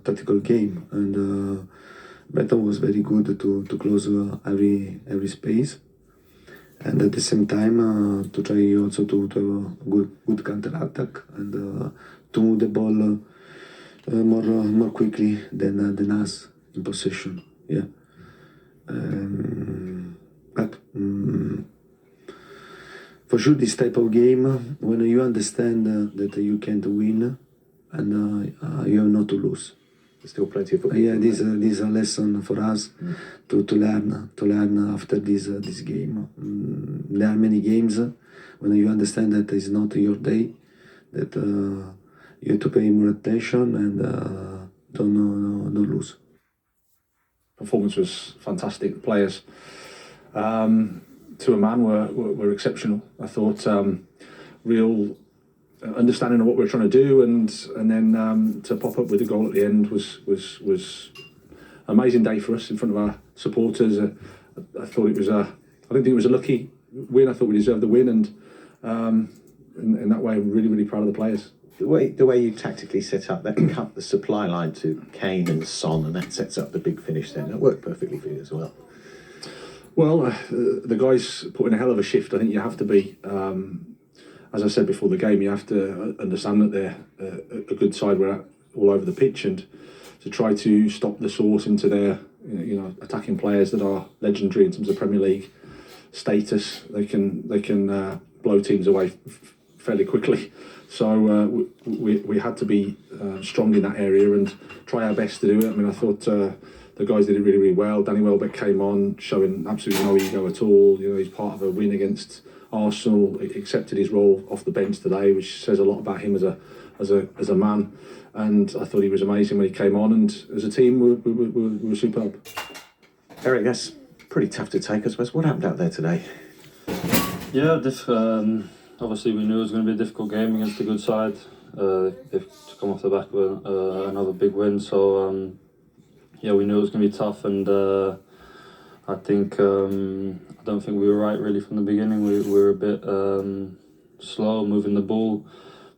tactical game, and Beto was very good to close every space, and at the same time to try also to have a good counter attack and to move the ball more quickly than us in possession. Yeah. But for sure, this type of game, when you understand that you can't win and you have not to lose. There's still plenty of football. Yeah, this is a lesson for us to learn after this game. There are many games when you understand that it's not your day, that you have to pay more attention and don't lose. Performance was fantastic. The players, to a man, were exceptional. I thought real understanding of what we were trying to do, and then to pop up with a goal at the end was an amazing day for us in front of our supporters. I thought it was I didn't think it was a lucky win. I thought we deserved the win, and in that way, I'm really proud of the players. The way you tactically set up that cut the supply line to Kane and Son, and that sets up the big finish. Then that worked perfectly for you as well. Well, the guys put in a hell of a shift. I think you have to be, as I said before the game, you have to understand that they're a good side. We're all over the pitch, and to try to stop the source into their, attacking players that are legendary in terms of Premier League status. They can blow teams away fairly quickly. So we had to be strong in that area and try our best to do it. I mean, I thought the guys did it really well. Danny Welbeck came on, showing absolutely no ego at all. He's part of a win against Arsenal. Accepted his role off the bench today, which says a lot about him as a man. And I thought he was amazing when he came on. And as a team, we were superb. Eric, that's pretty tough to take, I suppose. What happened out there today? Yeah, obviously we knew it was going to be a difficult game against a good side. They've come off the back with another big win, so yeah, we knew it was going to be tough, and I don't think we were right really from the beginning. We were a bit slow moving the ball.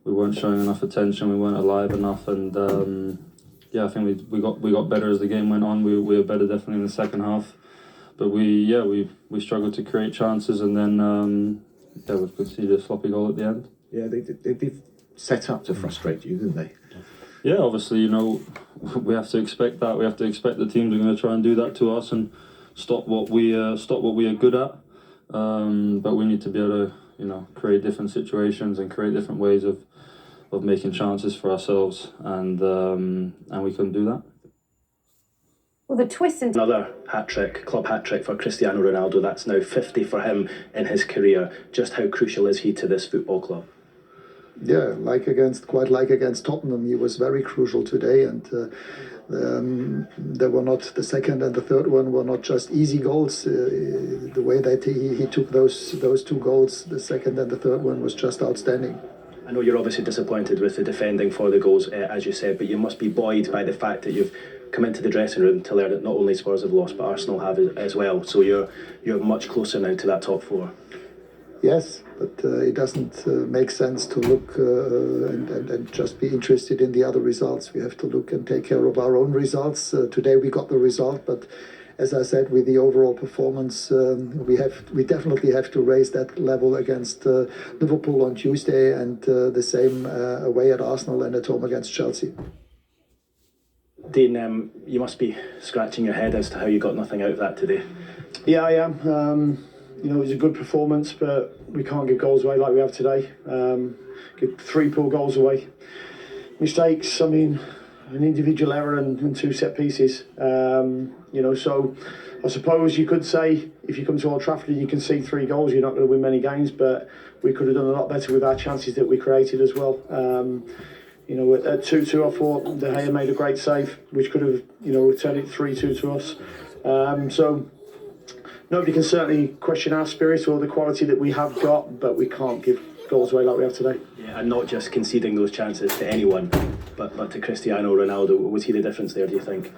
We weren't showing enough attention. We weren't alive enough, and yeah, I think we got better as the game went on. We were better definitely in the second half, but we struggled to create chances, and then we've conceded a sloppy goal at the end. Yeah, they set up to frustrate you, didn't they? Yeah, obviously, we have to expect that. We have to expect the teams are going to try and do that to us and stop what we are good at. But we need to be able to, create different situations and create different ways of making chances for ourselves, and we couldn't do that. Well, the twist in another hat-trick, club hat-trick for Cristiano Ronaldo. That's now 50 for him in his career. Just how crucial is he to this football club? Yeah, quite like against Tottenham, he was very crucial today, and they were not, the second and the third one were not just easy goals. The way that he took those two goals, the second and the third one, was just outstanding. I know you're obviously disappointed with the defending for the goals, as you said, but you must be buoyed by the fact that you've come into the dressing room to learn that not only Spurs have lost, but Arsenal have as well. So you're much closer now to that top four. Yes, but it doesn't make sense to look and just be interested in the other results. We have to look and take care of our own results. Today we got the result, but as I said, with the overall performance, we definitely have to raise that level against Liverpool on Tuesday, and the same away at Arsenal and at home against Chelsea. Dean, you must be scratching your head as to how you got nothing out of that today. Yeah, I am. It was a good performance, but we can't give goals away like we have today. Give 3 poor goals away. Mistakes, an individual error and 2 set pieces. So I suppose you could say if you come to Old Trafford and you can see 3 goals, you're not going to win many games, but we could have done a lot better with our chances that we created as well. At 2-2, I thought De Gea made a great save, which could have, turned it 3-2 to us. So nobody can certainly question our spirit or the quality that we have got, but we can't give goals away like we have today. Yeah, and not just conceding those chances to anyone, but to Cristiano Ronaldo. Was he the difference there, do you think?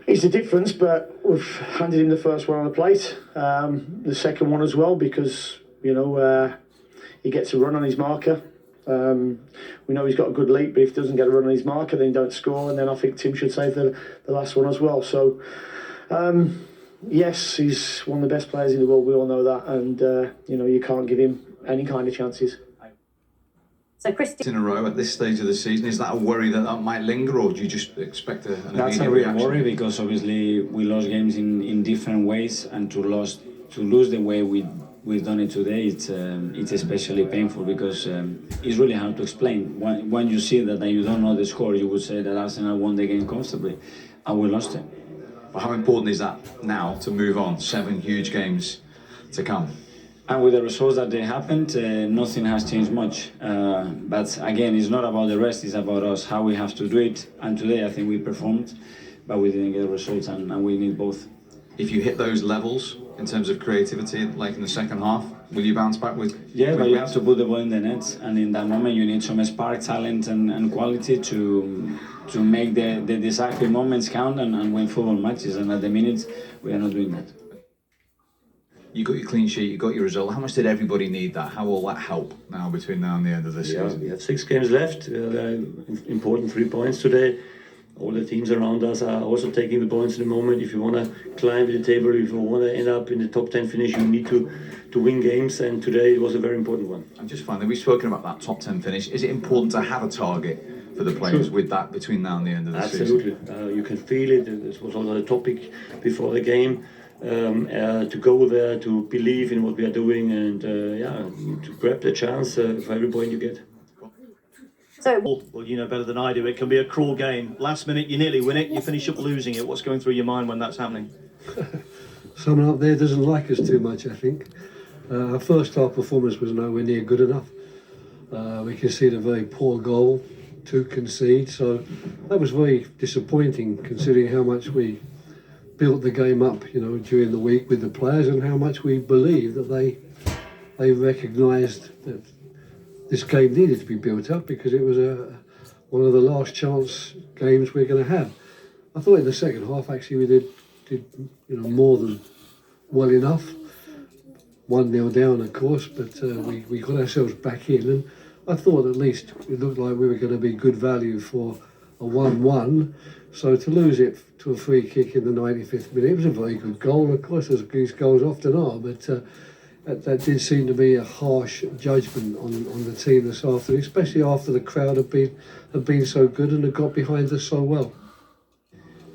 He's the difference, but we've handed him the first one on the plate, the second one as well, because he gets a run on his marker. We know he's got a good leap, but if he doesn't get a run on his marker, then he don't score. And then I think Tim should save the last one as well. So, yes, he's one of the best players in the world. We all know that, and you can't give him any kind of chances. So Christian in a row at this stage of the season, is that a worry that might linger, or do you just expect an That's immediate a real reaction? worry, because obviously we lost games in different ways, and to lose the way we've done it today, it's especially painful, because it's really hard to explain. When you see that and you don't know the score, you would say that Arsenal won the game comfortably, and we lost it. But how important is that now to move on? 7 huge games to come. And with the results that they happened, nothing has changed much. But again, it's not about the rest, it's about us, how we have to do it. And today I think we performed, but we didn't get the results, and we need both. If you hit those levels in terms of creativity, like in the second half, will you bounce back with? Yeah, but you have to put the ball in the net, and in that moment you need some spark, talent, and quality to make the decisive moments count and win football matches. And at the minute, we are not doing that. You got your clean sheet, you got your result. How much did everybody need that? How will that help now between now and the end of the season? We have 6 games left. Very important 3 points today. All the teams around us are also taking the points in the moment. If you want to climb the table, if you want to end up in the top 10 finish, you need to win games, and today it was a very important one. And just finally, we've spoken about that top 10 finish. Is it important to have a target for the players with that between now and the end of the season? Absolutely. You can feel it. This was also a topic before the game. To go there, to believe in what we are doing, and to grab the chance for every point you get. So, well, you know better than I do, it can be a cruel game. Last minute, you nearly win it, you finish up losing it. What's going through your mind when that's happening? Someone up there doesn't like us too much, I think. Our first half performance was nowhere near good enough. We conceded a very poor goal to concede, so that was very disappointing, considering how much we built the game up, during the week with the players, and how much we believe that they recognised that this game needed to be built up, because it was one of the last chance games we're going to have. I thought in the second half actually we did more than well enough. 1-0 down, of course, but we got ourselves back in, and I thought at least it looked like we were going to be good value for a 1-1. So to lose it to a free kick in the 95th minute, it was a very good goal, of course, as these goals often are, but that did seem to be a harsh judgment on the team this afternoon, especially after the crowd had been so good and had got behind us so well.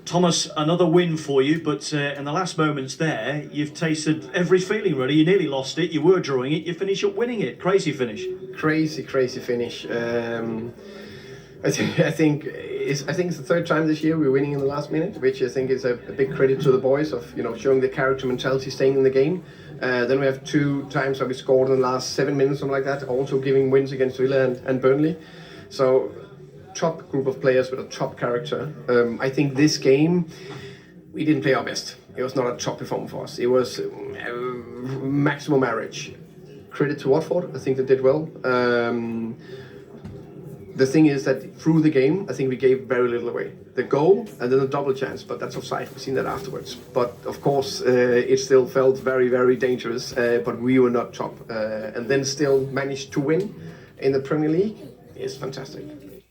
Thomas, another win for you, but in the last moments there, you've tasted every feeling, really. You nearly lost it, you were drawing it, you finish up winning it. Crazy finish. Crazy finish. I think it's the third time this year we're winning in the last minute, which I think is a big credit to the boys of showing the character mentality, staying in the game. Then we have 2 times where we scored in the last 7 minutes, something like that, also giving wins against Villa and Burnley. So top group of players with a top character. I think this game we didn't play our best. It was not a top performance for us. It was maximum average. Credit to Watford, I think they did well. The thing is that through the game, I think we gave very little away. The goal and then a double chance, but that's offside. We've seen that afterwards. But of course, it still felt very, very dangerous. But we were not top, and then still managed to win in the Premier League is fantastic.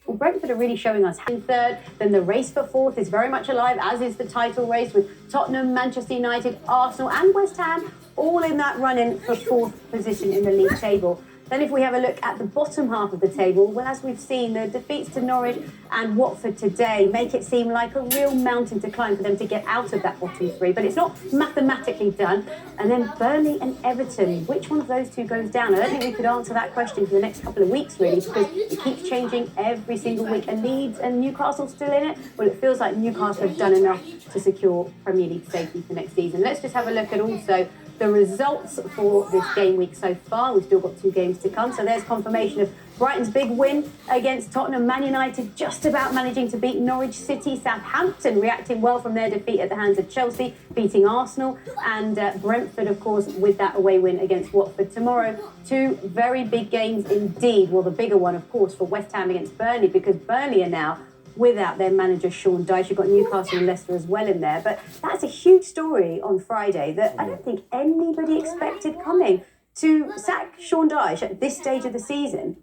Well, Brentford are really showing us in third. Then the race for fourth is very much alive, as is the title race, with Tottenham, Manchester United, Arsenal and West Ham all in that run-in for fourth position in the league table. Then if we have a look at the bottom half of the table, well, as we've seen, the defeats to Norwich and Watford today make it seem like a real mountain to climb for them to get out of that bottom 3. But it's not mathematically done. And then Burnley and Everton, which one of those 2 goes down? I don't think we could answer that question for the next couple of weeks, really, because it keeps changing every single week. And Leeds and Newcastle still in it? Well, it feels like Newcastle have done enough to secure Premier League safety for next season. Let's just have a look at also the results for this game week so far. We've still got 2 games to come. So there's confirmation of Brighton's big win against Tottenham. Man United just about managing to beat Norwich City. Southampton reacting well from their defeat at the hands of Chelsea, beating Arsenal. And Brentford, of course, with that away win against Watford tomorrow. 2 very big games indeed. Well, the bigger one, of course, for West Ham against Burnley, because Burnley are now without their manager Sean Dyche. You've got Newcastle and Leicester as well in there. But that's a huge story on Friday that I don't think anybody expected coming. To sack Sean Dyche at this stage of the season,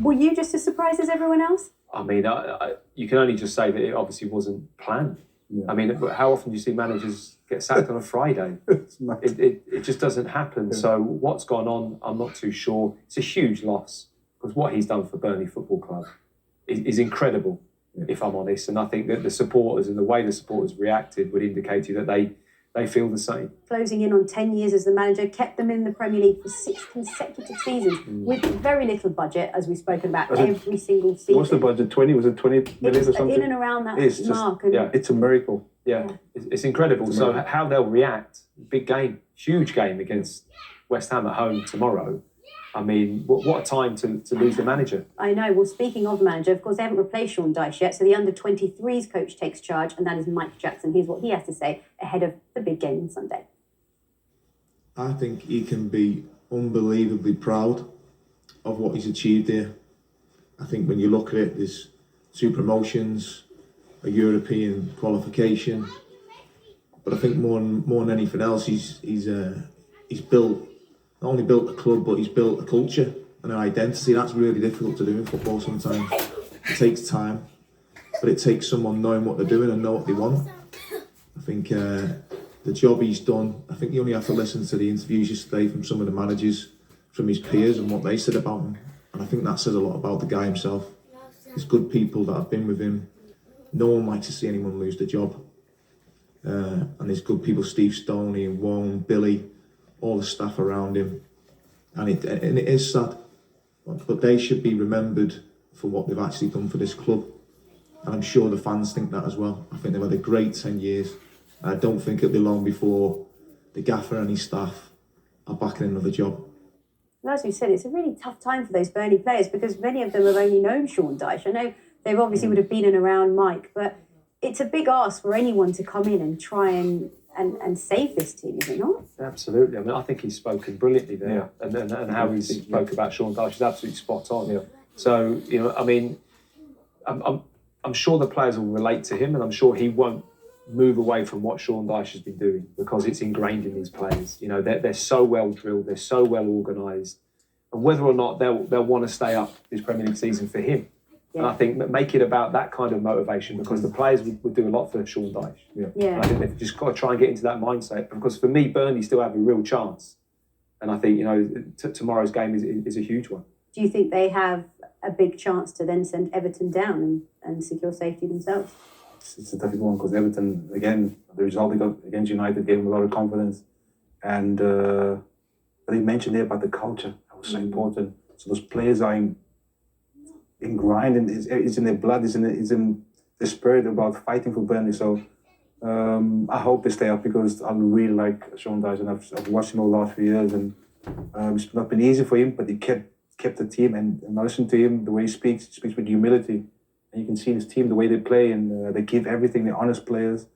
Were you just as surprised as everyone else? I mean, you can only just say that it obviously wasn't planned. I mean, how often do you see managers get sacked on a Friday? It just doesn't happen. So what's gone on, I'm not too sure. It's a huge loss because what he's done for Burnley Football Club is incredible, if I'm honest. And I think that the supporters and the way the supporters reacted would indicate to you that they feel the same. Closing in on 10 years as the manager, kept them in the Premier League for 6 consecutive seasons with very little budget, as we've spoken about every single season. What's the budget? 20? Was it 20 million or something? In and around that mark. It's a miracle. Yeah, it's incredible. So how they'll react, big game, huge game against West Ham at home tomorrow. I mean, what a time to lose the manager. I know. Well, speaking of manager, of course, they haven't replaced Sean Dyche yet, so the under-23s coach takes charge, and that is Mike Jackson. Here's what he has to say ahead of the big game on Sunday. I think he can be unbelievably proud of what he's achieved here. I think when you look at it, there's 2 promotions, a European qualification, but I think more than anything else, he's built. Not only built a club, but he's built a culture and an identity. That's really difficult to do in football sometimes. It takes time, but it takes someone knowing what they're doing and know what they want. I think the job he's done, I think you only have to listen to the interviews yesterday from some of the managers, from his peers and what they said about him. And I think that says a lot about the guy himself. There's good people that have been with him. No one likes to see anyone lose the job. And there's good people, Steve Stoney and Warren, Billy, all the staff around him, and it is sad, but they should be remembered for what they've actually done for this club, and I'm sure the fans think that as well. I think they've had a great 10 years, and I don't think it'll be long before the gaffer and his staff are back in another job. Well, as we said, it's a really tough time for those Burnley players because many of them have only known Sean Dyche. I know they obviously would have been in and around Mike, but it's a big ask for anyone to come in and try and save this team, is it not? Absolutely. I mean, I think he's spoken brilliantly there, and how he spoke about Sean Dyche is absolutely spot on. Yeah. So I mean, I'm sure the players will relate to him, and I'm sure he won't move away from what Sean Dyche has been doing because it's ingrained in these players. They're so well drilled, they're so well organised, and whether or not they'll want to stay up this Premier League season for him. And I think make it about that kind of motivation because the players would do a lot for Sean Dyche. And I think they've just got to try and get into that mindset because for me, Burnley still have a real chance. And I think, tomorrow's game is a huge one. Do you think they have a big chance to then send Everton down and secure safety themselves? It's a difficult one because Everton, again, the result they got against United gave them a lot of confidence. And what he mentioned there about the culture, that was so important. So those players are in grind, and it's in their blood, it's in the spirit about fighting for Burnley. So I hope they stay up because I really like Sean Dyche, and I've watched him over the last few years, and it's not been easy for him, but he kept the team, and I listen to him, the way he speaks with humility, and you can see his team, the way they play, and they give everything, they're honest players.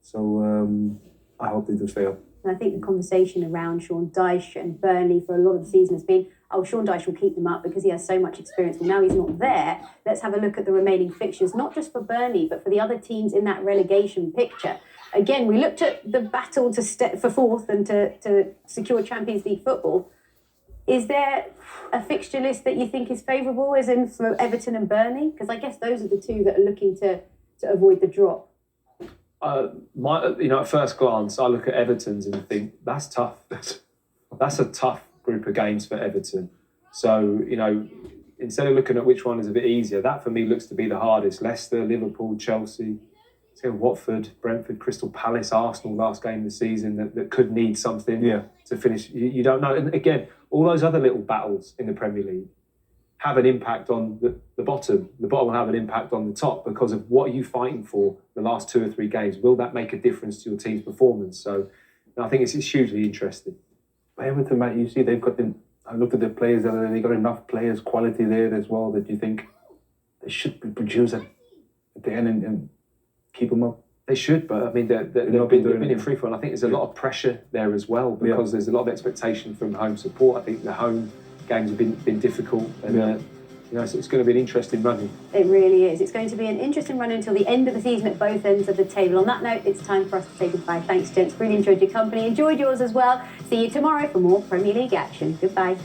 So I hope they do stay up. And I think the conversation around Sean Dyche and Burnley for a lot of the season has been, Sean Dyche will keep them up because he has so much experience. Well, now he's not there. Let's have a look at the remaining fixtures, not just for Burnley, but for the other teams in that relegation picture. Again, we looked at the battle for fourth and to secure Champions League football. Is there a fixture list that you think is favourable, as in for Everton and Burnley? Because I guess those are the two that are looking to avoid the drop. At first glance, I look at Everton's and think that's tough. That's a tough group of games for Everton. So instead of looking at which one is a bit easier, that for me looks to be the hardest. Leicester, Liverpool, Chelsea, Watford, Brentford, Crystal Palace, Arsenal last game of the season that could need something to finish. You don't know. And again, all those other little battles in the Premier League have an impact on the bottom. The bottom will have an impact on the top because of what are you fighting for the last 2 or 3 games. Will that make a difference to your team's performance? So I think it's hugely interesting. Everton, Matt, you see they've got I looked at the players, they got enough players, quality there as well that you think they should be producing at the end and keep them up. They should, but I mean, they've been in free fall. I think there's a lot of pressure there as well because there's a lot of expectation from home support. I think the home games have been difficult, and so it's going to be an interesting run. It really is. It's going to be an interesting run until the end of the season at both ends of the table. On that note, it's time for us to say goodbye. Thanks, gents. Really enjoyed your company. Enjoyed yours as well. See you tomorrow for more Premier League action. Goodbye.